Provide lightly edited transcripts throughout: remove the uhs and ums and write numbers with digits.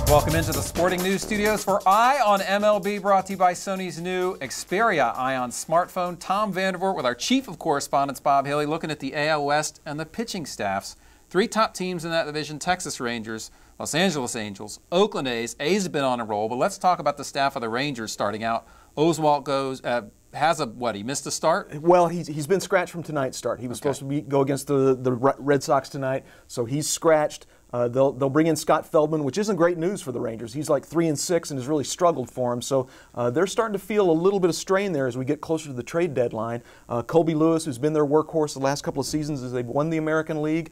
Welcome into the Sporting News Studios for Eye on MLB, brought to you by Sony's new Xperia Ion smartphone. Tom Vandervoort with our Chief of Correspondence, Bob Haley, looking at the AL West and the pitching staffs. Three top teams in that division: Texas Rangers, Los Angeles Angels, Oakland A's. A's have been on a roll, but let's talk about the staff of the Rangers starting out. Oswalt he missed a start? Well, he's been scratched from tonight's start. He was supposed to go against the Red Sox tonight, so he's scratched. They'll bring in Scott Feldman, which isn't great news for the Rangers. He's like 3-6 and has really struggled for him. So they're starting to feel a little bit of strain there as we get closer to the trade deadline. Colby Lewis, who's been their workhorse the last couple of seasons as they've won the American League,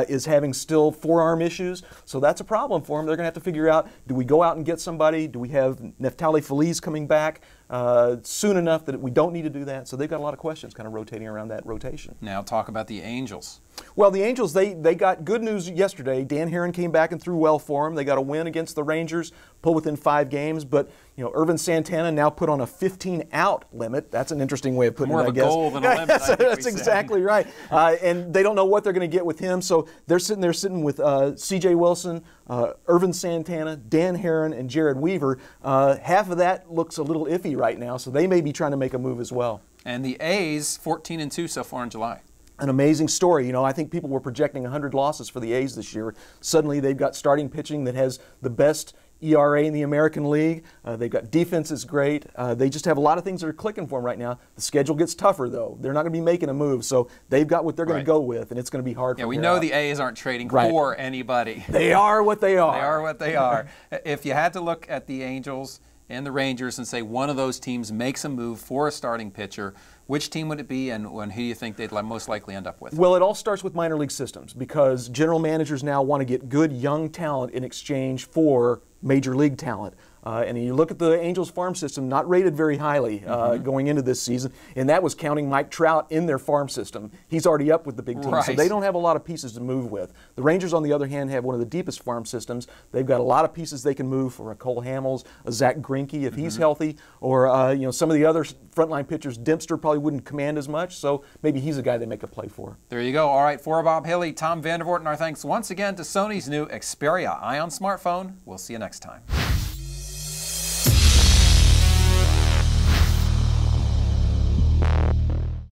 is having still forearm issues. So that's a problem for them. They're going to have to figure out, do we go out and get somebody? Do we have Neftali Feliz coming back soon enough that we don't need to do that? So they've got a lot of questions kind of rotating around that rotation. Now talk about the Angels. Well, the Angels, they got good news yesterday. Dan Herron came back and threw well for them. They got a win against the Rangers, pulled within 5 games. But, you know, Irvin Santana now put on a 15-out limit. That's an interesting way of putting it, I guess. More of a goal than a limit, That's exactly right. And they don't know what they're going to get with him. So they're sitting with C.J. Wilson, Irvin Santana, Dan Herron, and Jared Weaver. Half of that looks a little iffy right now, so they may be trying to make a move as well. And the A's, 14-2 so far in July. An amazing story. You know, I think people were projecting 100 losses for the A's this year. Suddenly they've got starting pitching that has the best ERA in the American League. They've got defense is great. They just have a lot of things that are clicking for them right now. The schedule gets tougher, though. They're not going to be making a move, so they've got what they're going to go with, and it's going to be hard for them. Yeah, we know the A's aren't trading for anybody. They are what they are. They are what they are. If you had to look at the Angels and the Rangers and say one of those teams makes a move for a starting pitcher, which team would it be, and who do you think they'd most likely end up with? Well, it all starts with minor league systems, because general managers now want to get good young talent in exchange for major league talent. And you look at the Angels farm system, not rated very highly going into this season, and that was counting Mike Trout in their farm system. He's already up with the big team, so they don't have a lot of pieces to move with. The Rangers, on the other hand, have one of the deepest farm systems. They've got a lot of pieces they can move for a Cole Hamels, a Zach Greinke if he's healthy, or you know, some of the other frontline pitchers. Dempster probably wouldn't command as much, so maybe he's a guy they make a play for. There you go. All right, for Bob Haley, Tom Vandervoort, and our thanks once again to Sony's new Xperia Ion smartphone. We'll see you next time.